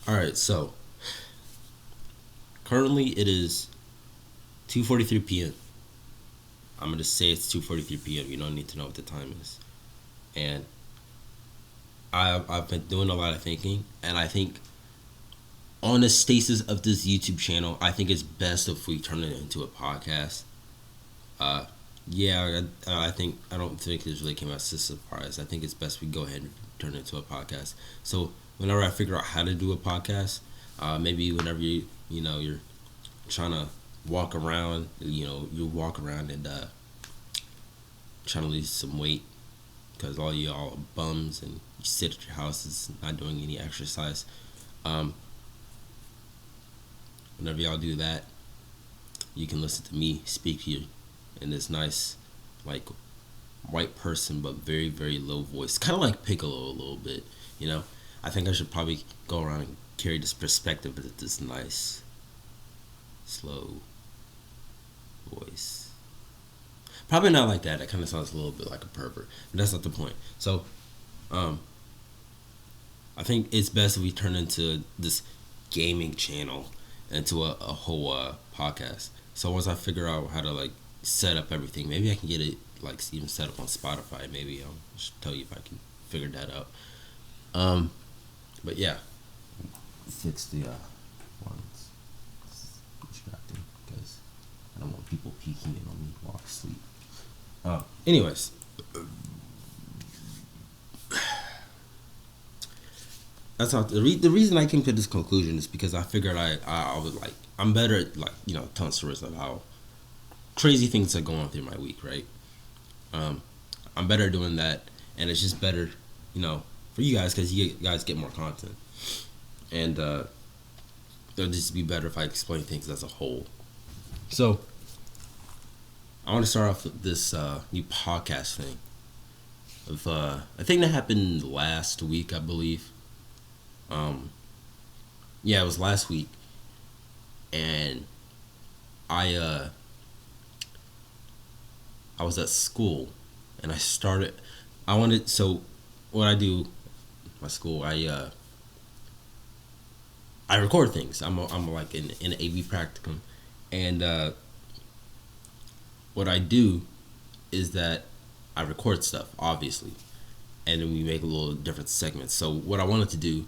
All right, so currently it is 2:43 p.m. I'm gonna say it's 2:43 p.m. You don't need to know what the time is. And I've been doing a lot of thinking, and I think on the stasis of this YouTube channel, I think it's best if we turn it into a podcast. Uh, yeah, I don't think this really came as a surprise. I think it's best we go ahead and turn it into a podcast. So whenever I figure out how to do a podcast, maybe whenever you're trying to walk around, you walk around and trying to lose some weight because all y'all are bums and you sit at your houses not doing any exercise. Um, Whenever y'all do that, you can listen to me speak to you in this nice, like, white person but very very low voice, kind of like Piccolo a little bit. You know, I think I should probably go around and carry this perspective with this nice, slow voice. Probably not like that. That kind of sounds a little bit like a pervert, but that's not the point. So, um, I think it's best if we turn into this gaming channel into a whole podcast. So once I figure out how to like set up everything, maybe I can get it like even set up on Spotify. Maybe I'll just tell you if I can figure that out. Um, but yeah, fix the ones. It's distracting because I don't want people peeking in on me while I sleep. Anyways, that's not the reason I came to this conclusion is because I figured I was like I'm better at like telling stories of how crazy things are going through my week, right? Um, I'm better at doing that, and it's just better, for you guys because you guys get more content, and it'll just be better if I explain things as a whole. So I want to start off with this new podcast thing. Of a thing that happened last week, I believe. Um, yeah, it was last week, and I uh, I was at school, and I started. I wanted so what I do, my school. I record things. I'm like in an AV practicum, and what I do is that I record stuff, obviously, and then we make a little different segments. So what I wanted to do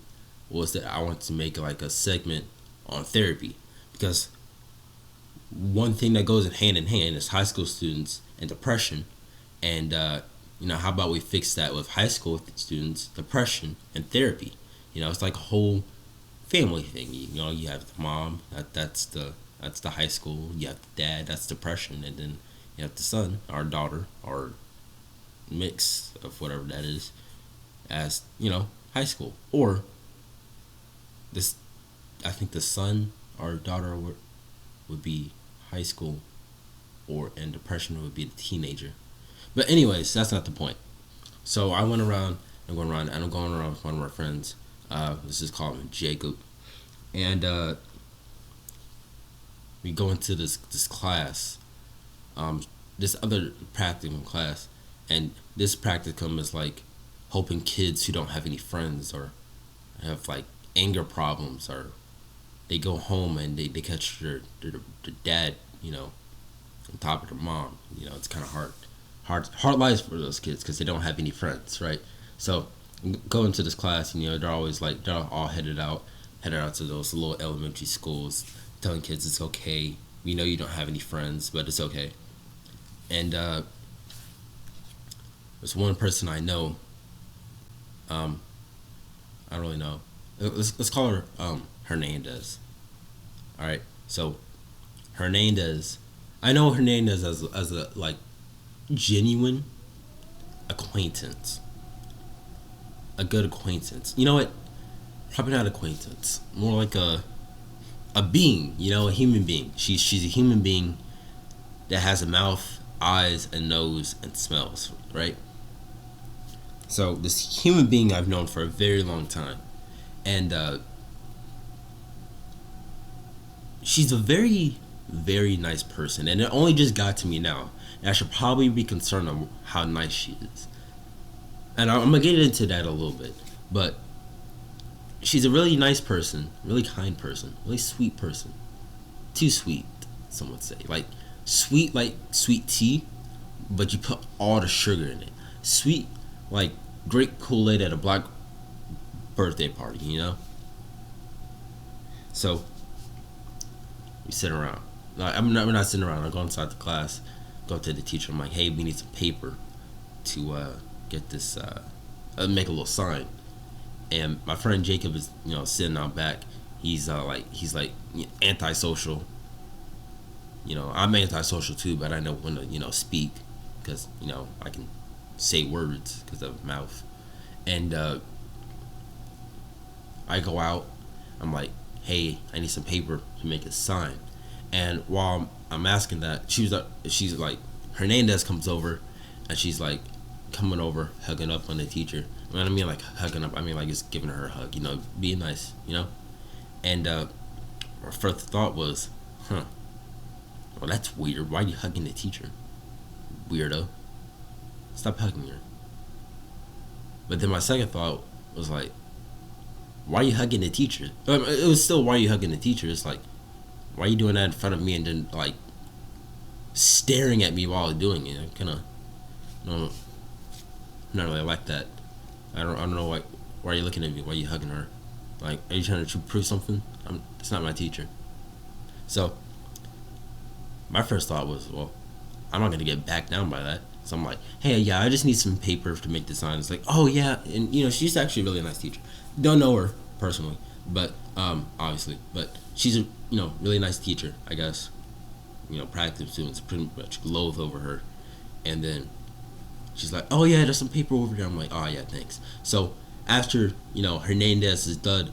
was that I wanted to make like a segment on therapy because one thing that goes in hand is high school students and depression, and how about we fix that with high school students, depression, and therapy? It's like a whole family thing. You have the mom, that's the high school. You have the dad, that's depression, and then you have the son or daughter or mix of whatever that is as high school. Or this, I think the son or daughter would be high school, or and depression would be the teenager. But anyways, that's not the point. So I went around. I'm going around with one of my friends. Let's just call him Jacob, and we go into this class, this other practicum class, and this practicum is like helping kids who don't have any friends or have like anger problems, or they go home and they catch their dad, on top of their mom. It's kind of hard lives for those kids because they don't have any friends, right? So go into this class, they're always like they're all headed out to those little elementary schools, telling kids it's okay. We know you don't have any friends, but it's okay. And there's one person I know. I don't really know. Let's call her Hernandez. All right. So Hernandez, I know Hernandez as a like genuine acquaintance, a good acquaintance. You know what? Probably not acquaintance. More like a being. A human being. She's a human being that has a mouth, eyes, and nose and smells. Right. So this human being I've known for a very long time, and she's a very very nice person, and it only just got to me now, and I should probably be concerned on how nice she is, and I'm gonna get into that a little bit, but she's a really nice person, really kind person, really sweet person. Too sweet, some would say. Like sweet tea, but you put all the sugar in it. Sweet, like great Kool-Aid at a black birthday party, you know? So, we sit around. We're not sitting around. I go inside the class, go to the teacher. I'm like, hey, we need some paper to get this, make a little sign. And my friend Jacob is, sitting out back. He's antisocial. I'm antisocial too, but I know when to, speak because, I can say words because of mouth. And I go out. I'm like, hey, I need some paper to make a sign. And while I'm asking that, she's like, Hernandez comes over, and she's like, coming over, hugging up on the teacher. When I mean like hugging up, I mean like just giving her a hug, being nice, And our first thought was, well, that's weird. Why are you hugging the teacher? Weirdo. Stop hugging her. But then my second thought was like, why are you hugging the teacher? It was still, why are you hugging the teacher? It's like, why are you doing that in front of me and then like staring at me while doing it? I kind of, not really like that. I don't know why are you looking at me? Why are you hugging her? Like, are you trying to prove something? It's not my teacher. So my first thought was, well, I'm not gonna get backed down by that. So I'm like, hey, yeah, I just need some paper to make the sign. It's like, oh yeah, and she's actually a really nice teacher. Don't know her personally, but obviously, but she's a really nice teacher, I guess. Practice students pretty much loathe over her, and then she's like, oh yeah, there's some paper over here. I'm like, oh yeah, thanks. So after Hernandez is done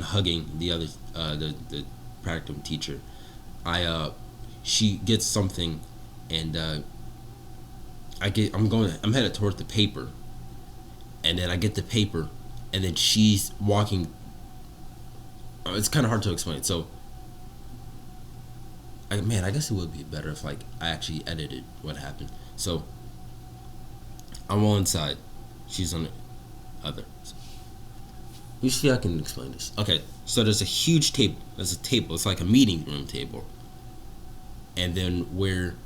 hugging the other the practicum teacher, she gets something, and I'm headed towards the paper, and then I get the paper, and then she's walking. It's kind of hard to explain. So, I guess it would be better if I actually edited what happened. So, I'm all inside. She's on the other. Let me see if I can explain this. Okay, so there's a huge table. There's a table. It's like a meeting room table. And then where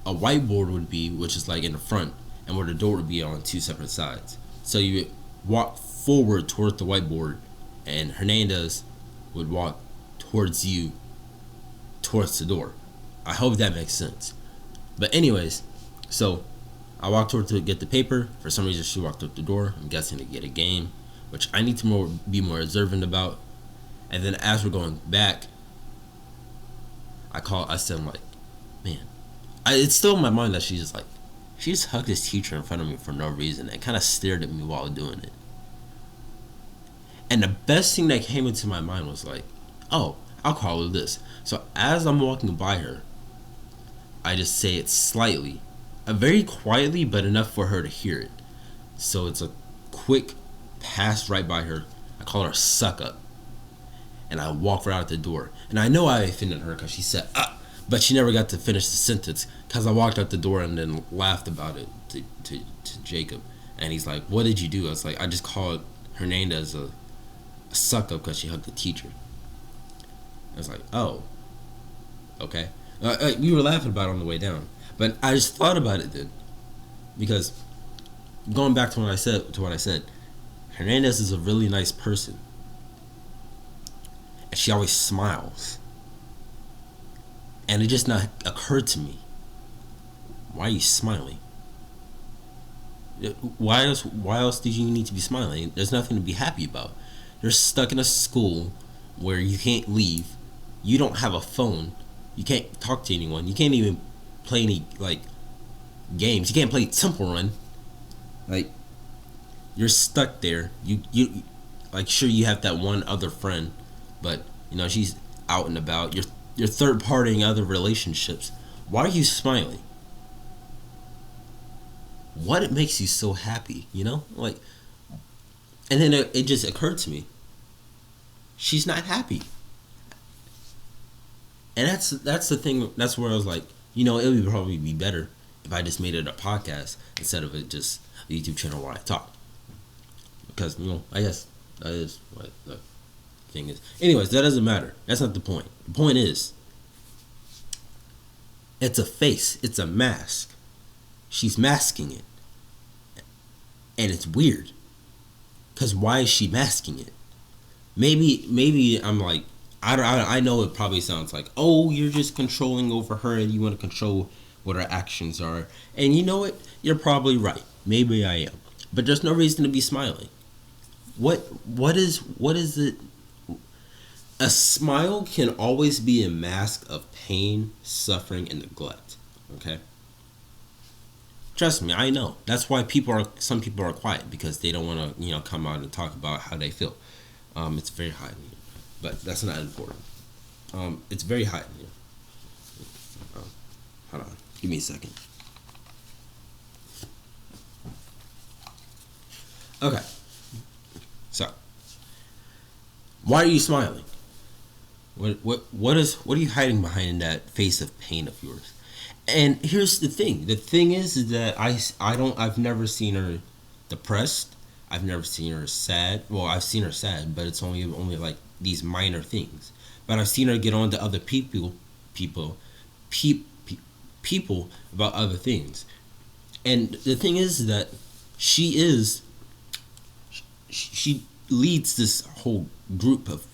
a whiteboard would be, which is like in the front, and where the door would be on two separate sides. So you would walk forward towards the whiteboard, and Hernandez would walk towards you, towards the door. I hope that makes sense. But anyways, so I walked toward to get the paper. For some reason, she walked up the door. I'm guessing to get a game, which I need to be more observant about. And then as we're going back, I said, I'm like, man, it's still in my mind that she just hugged this teacher in front of me for no reason and kind of stared at me while doing it. And the best thing that came into my mind was like, oh, I'll call her this. So as I'm walking by her, I just say it slightly, very quietly, but enough for her to hear it. So it's a quick pass right by her. I call her suck up. And I walk right out the door. And I know I offended her because she said, but she never got to finish the sentence because I walked out the door and then laughed about it to Jacob. And he's like, what did you do? I was like, I just called Hernandez a suck up because she hugged the teacher. I was like, oh, okay. We were laughing about it on the way down. But I just thought about it then. Because going back to what I said, Hernandez is a really nice person. And she always smiles. And it just not occurred to me. Why are you smiling? Why else do you need to be smiling? There's nothing to be happy about. You're stuck in a school where you can't leave. You don't have a phone. You can't talk to anyone. You can't even play any games. You can't play Temple Run. You're stuck there. You sure you have that one other friend, but she's out and about. You're third partying other relationships. Why are you smiling? What makes you so happy? And then it just occurred to me. She's not happy. And that's the thing. That's where I was like, it would probably be better if I just made it a podcast instead of it just a YouTube channel where I talk. Because I guess That is what the thing is. Anyways, that doesn't matter. That's not the point. The point is, it's a face. It's a mask. She's masking it, and it's weird. Cause why is she masking it? Maybe I'm like, I know it probably sounds like, oh, you're just controlling over her and you want to control what her actions are. And you know what? You're probably right. Maybe I am. But there's no reason to be smiling. What is it? A smile can always be a mask of pain, suffering, and neglect. Okay? Trust me, I know. That's why some people are quiet because they don't want to, come out and talk about how they feel. It's very hot in here, but that's not important. It's very hot in here. Hold on, give me a second. Okay, so why are you smiling? What are you hiding behind that face of pain of yours? And here's the thing. The thing is that I've never seen her depressed. I've never seen her sad. Well, I've seen her sad, but it's only like these minor things. But I've seen her get on to other people, pe- pe- people about other things. And the thing is that she is she leads this whole group of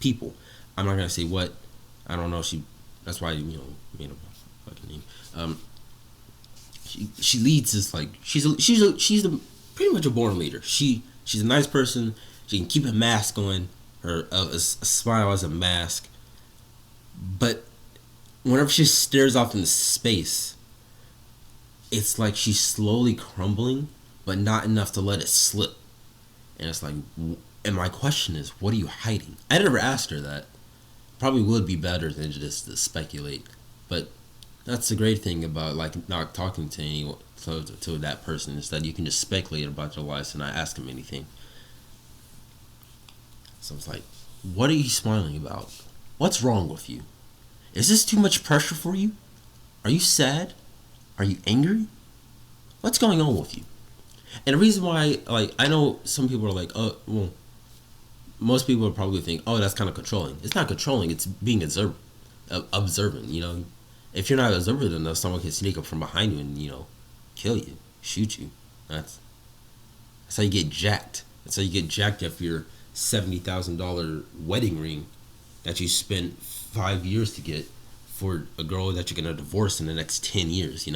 people. I'm not gonna say what. I don't know. That's why made a fucking name. She leads this like she's pretty much a born leader. She's a nice person. She can keep a mask on. Her a smile as a mask. But whenever she stares off into space, it's like she's slowly crumbling, but not enough to let it slip. And it's like, and my question is, what are you hiding? I never asked her that. Probably would be better than just to speculate, but that's the great thing about like not talking to anyone, to that person, is that you can just speculate about their lives and not ask them anything. So it's like, what are you smiling about? What's wrong with you? Is this too much pressure for you? Are you sad? Are you angry? What's going on with you? And the reason why, like, I know some people are like, oh, well, most people would probably think, oh, that's kind of controlling. It's not controlling. It's being observant. If you're not observant enough, someone can sneak up from behind you and kill you, shoot you. That's how you get jacked. That's how you get jacked off your $70,000 wedding ring that you spent 5 years to get for a girl that you're gonna divorce in the next 10 years.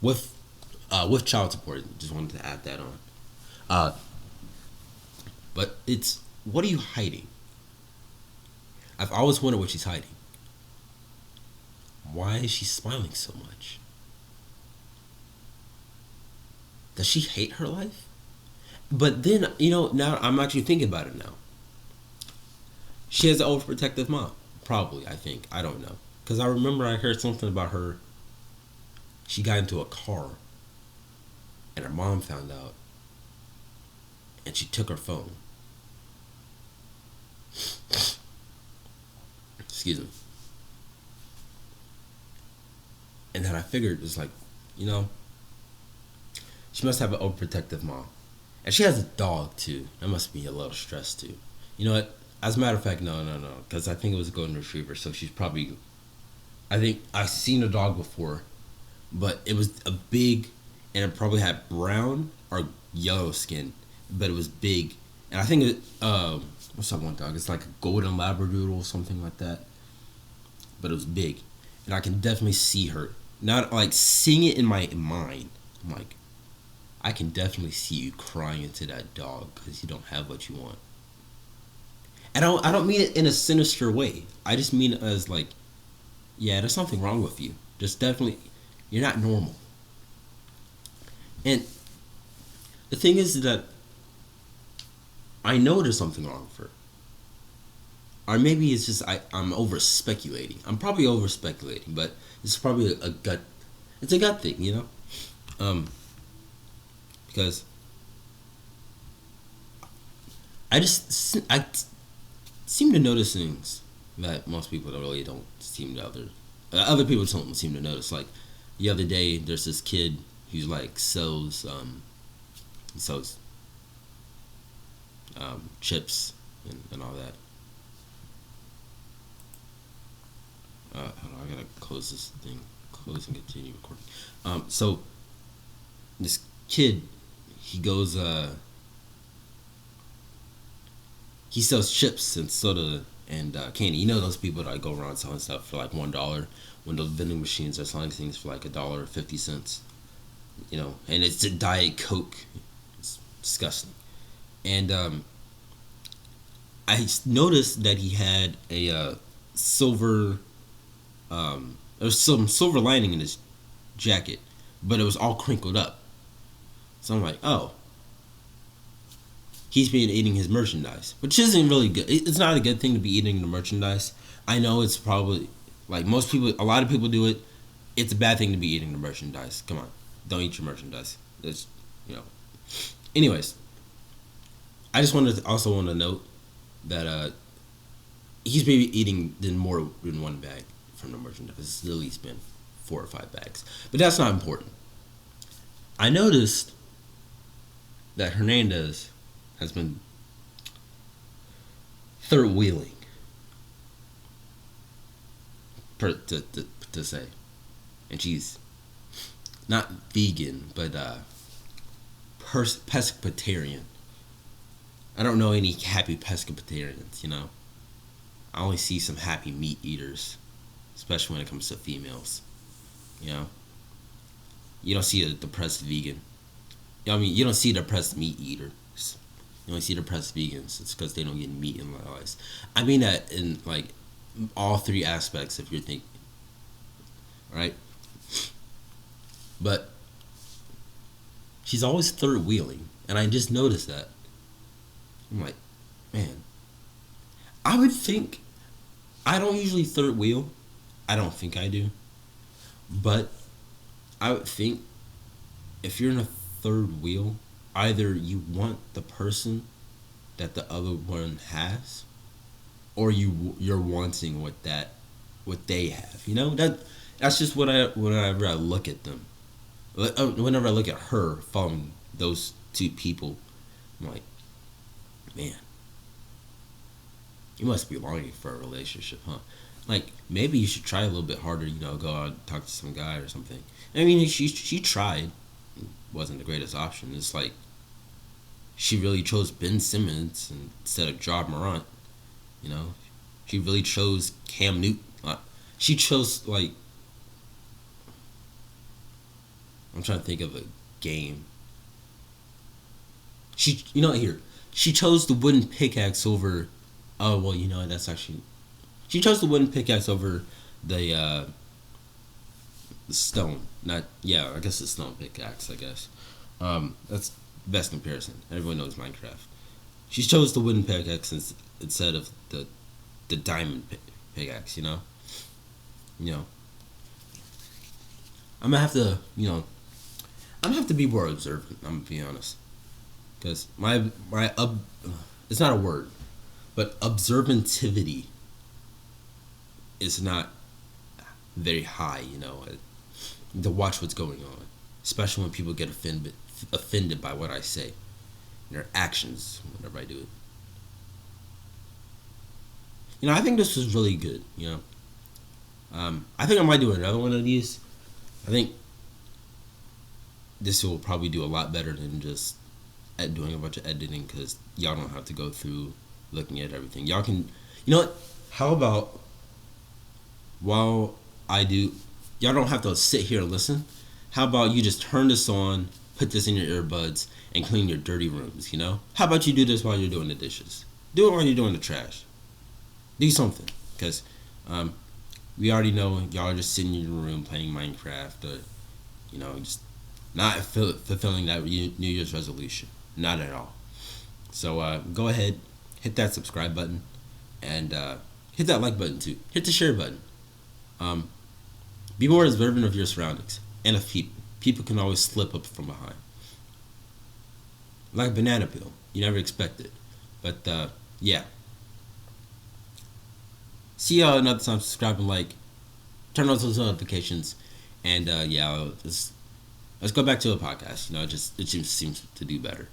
With child support. Just wanted to add that on. Uh, but it's, what are you hiding? I've always wondered what she's hiding. Why is she smiling so much? Does she hate her life? But then, now I'm actually thinking about it now. She has an overprotective mom. Probably, I think. I don't know. Because I remember I heard something about her. She got into a car. And her mom found out. And she took her phone. Excuse me. And then I figured, it's like, she must have an overprotective mom. And she has a dog, too. That must be a little stress, too. You know what? As a matter of fact, no. Because I think it was a golden retriever. So she's probably... I think I've seen a dog before. But it was a big... And it probably had brown or yellow skin. But it was big. And I think what's that one dog? It's like a golden labradoodle or something like that. But it was big. And I can definitely see her. Not like seeing it in my mind. I'm like, I can definitely see you crying into that dog because you don't have what you want. And I don't mean it in a sinister way. I just mean it as like, yeah, there's something wrong with you. Just definitely, you're not normal. And the thing is that I know there's something wrong with her. Or maybe it's just I'm over speculating. I'm probably over speculating, but it's probably a gut. It's a gut thing, because I seem to notice things that most people don't seem to other people don't seem to notice. Like the other day, there's this kid who's like sells chips and all that. Hold on, I gotta close this thing. Close and continue recording. So this kid, he goes, he sells chips and soda and candy. You know those people that go around selling stuff for like $1 when those vending machines are selling things for like $1.50. You know, and it's a Diet Coke. It's disgusting. And I noticed that he had a silver. There was some silver lining in his jacket, but it was all crinkled up. So I'm like, oh, he's been eating his merchandise, which isn't really good. It's not a good thing to be eating the merchandise. I know it's probably like most people, a lot of people do it. It's a bad thing to be eating the merchandise. Come on, don't eat your merchandise. It's, you know. Anyways, I just also want to note that he's maybe eating more than one bag from the merchandise. It's at least been 4 or 5 bags, but that's not important. I noticed that Hernandez has been third wheeling, to say, and she's not vegan, but pescatarian. I don't know any happy pescatarians, you know. I only see some happy meat eaters, especially when it comes to females. You know, you don't see a depressed vegan. You know what I mean, you don't see depressed meat eaters. You only see depressed vegans. It's because they don't get meat in their lives. I mean that in like all 3 aspects. If you're thinking, right? But she's always third wheeling, and I just noticed that. I'm like, man, I would think I don't usually third wheel. I don't think I do. But I would think if you're in a third wheel, either you want the person that the other one has, or you're wanting what they have. You know, that's just whenever I look at them. Whenever I look at her following those 2 people, I'm like, man, you must be longing for a relationship, huh? Like, maybe you should try a little bit harder, you know, go out and talk to some guy or something. I mean, she tried. It wasn't the greatest option. It's like, she really chose Ben Simmons instead of Ja Morant, you know? She really chose Cam Newton. She chose, like, I'm trying to think of a game. She chose the wooden pickaxe over. Oh well, you know that's actually. She chose the wooden pickaxe over the stone. Not I guess the stone pickaxe. I guess that's the best comparison. Everyone knows Minecraft. She chose the wooden pickaxe instead of the diamond pickaxe. You know. I'm gonna have to. I'm gonna have to be more observant. I'm gonna be honest. Because it's not a word, but observantivity is not very high, you know, to watch what's going on, especially when people get offended by what I say and their actions whenever I do it. You know, I think this was really good, you know. I think I might do another one of these. I think this will probably do a lot better than just doing a bunch of editing, because y'all don't have to go through looking at everything. Y'all can, you know what? How about while I do, y'all don't have to sit here and listen. How about you just turn this on, put this in your earbuds, and clean your dirty rooms, you know? How about you do this while you're doing the dishes? Do it while you're doing the trash. Do something, because we already know y'all are just sitting in your room playing Minecraft, or, you know, just not fulfilling that New Year's resolution. Not at all. So go ahead, hit that subscribe button, and hit that like button too. Hit the share button. Be more observant of your surroundings and of people. People can always slip up from behind. Like a banana peel. You never expect it. But yeah. See y'all another time. Subscribe and like. Turn on those notifications. And yeah, let's go back to a podcast. You know, it just seems to do better.